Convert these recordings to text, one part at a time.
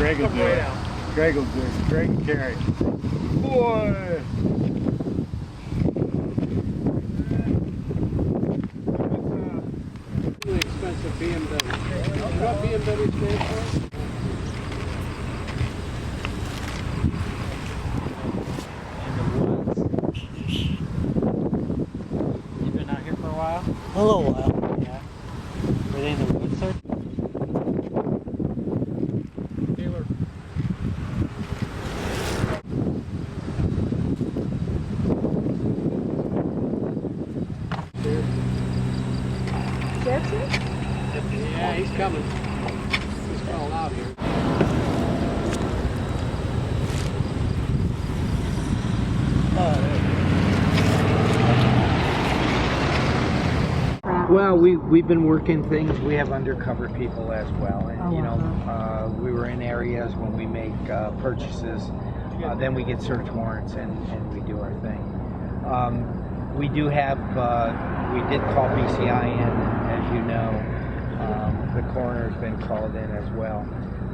Greg will do it. Greg will do it. Greg and Carrie. Boy! Really expensive BMW. You got BMW stand for? A little while. Yeah. Were they in the woods, sir? Taylor. Yeah, he's coming. He's calling out here. Well, we've been working things. We have undercover people as well, and we were in areas when we make purchases. Then we get search warrants and we do our thing. We do have. We did call BCI in, as you know. The coroner's been called in as well,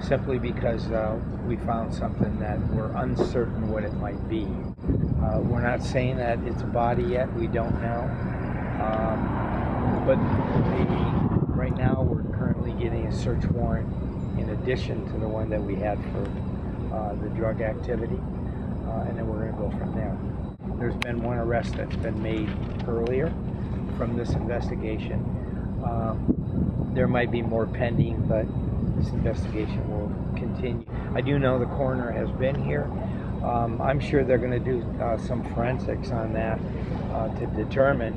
simply because we found something that we're uncertain what it might be. We're not saying that it's a body yet. We don't know. But right now we're currently getting a search warrant in addition to the one that we had for the drug activity, and then we're going to go from there. There's been one arrest that's been made earlier from this investigation. There might be more pending, but this investigation will continue. I do know the coroner has been here. I'm sure they're going to do some forensics on that to determine.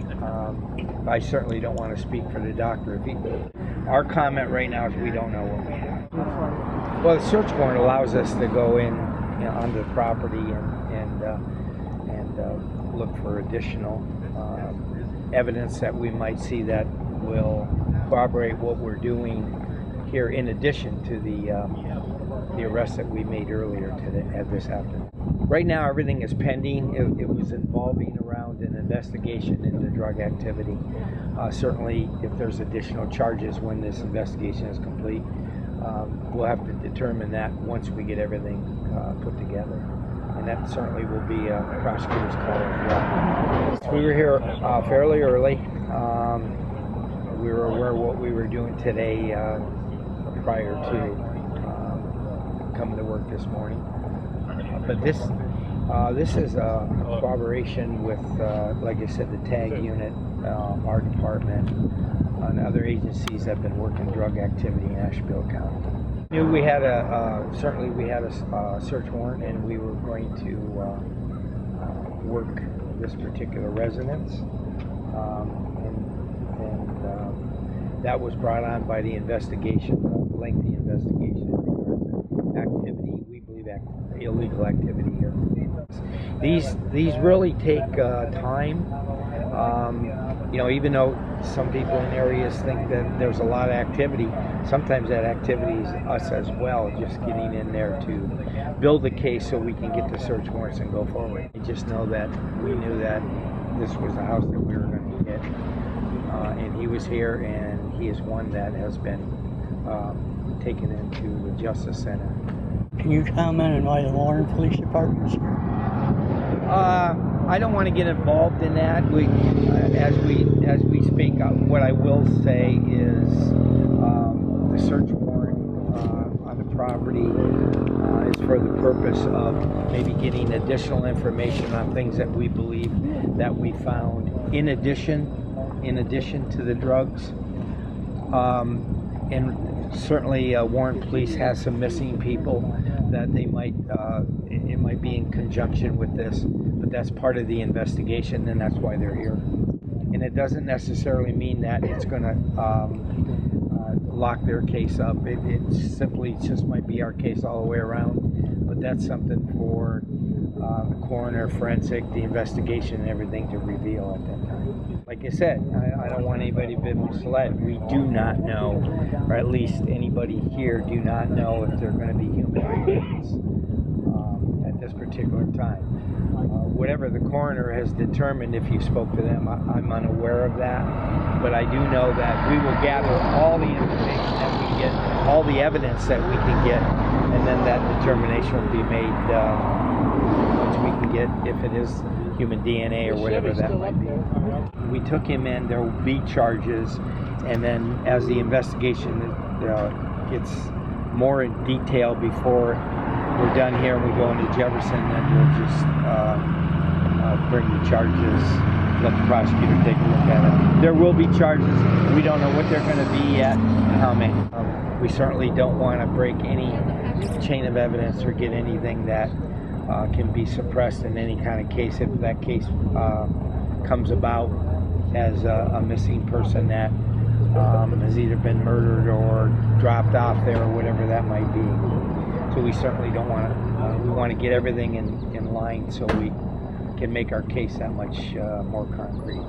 I certainly don't want to speak for the doctor. Our comment right now is we don't know what we have. Well, the search warrant allows us to go in, onto the property and look for additional evidence that we might see that will corroborate what we're doing here, in addition to the arrest that we made earlier this afternoon. Right now, everything is pending. It was involving around an investigation into drug activity. Certainly, if there's additional charges when this investigation is complete, we'll have to determine that once we get everything put together. And that certainly will be a prosecutor's call as well. We were here fairly early. We were aware of what we were doing today prior to coming to work this morning. But this is a corroboration with, like I said, the TAG unit, our department, and other agencies that have been working drug activity in Ashtabula County. We had certainly we had a search warrant, and we were going to work this particular residence, and that was brought on by the investigation, the lengthy investigation in regards to activity. We believe illegal activity here. These really take time. Even though some people in areas think that there's a lot of activity, sometimes that activity is us as well, just getting in there to build the case so we can get the search warrants and go forward. I just know that we knew that this was the house that we were going to hit, and he was here, and he is one that has been taken into the Justice Center. Can you comment on why the Warren Police Department's here? I don't want to get involved in that. As we speak, what I will say is the search warrant on the property is for the purpose of maybe getting additional information on things that we believe that we found in addition to the drugs. And certainly Warren Police has some missing people that they might it might be in conjunction with this, but that's part of the investigation, and that's why they're here. And it doesn't necessarily mean that it's going to lock their case up. It simply just might be our case all the way around, but that's something for the coroner, forensic, the investigation, and everything to reveal at that time. Like I said, I don't want anybody to be misled. We do not know, or at least anybody here do not know if they're going to be human remains at this particular time. Whatever the coroner has determined, if you spoke to them, I'm unaware of that. But I do know that we will gather all the information that we get, all the evidence that we can get, and then that determination will be made once we can get, if it is human DNA or whatever that might be. We took him in, there will be charges, and then as the investigation gets more in detail before we're done here and we go into Jefferson, then we'll just bring the charges, let the prosecutor take a look at it. There will be charges. We don't know what they're going to be yet, how many. We certainly don't want to break any chain of evidence or get anything that can be suppressed in any kind of case. If that case comes about as a missing person that has either been murdered or dropped off there or whatever that might be. So we certainly don't want to, we want to get everything in line so we can make our case that much more concrete.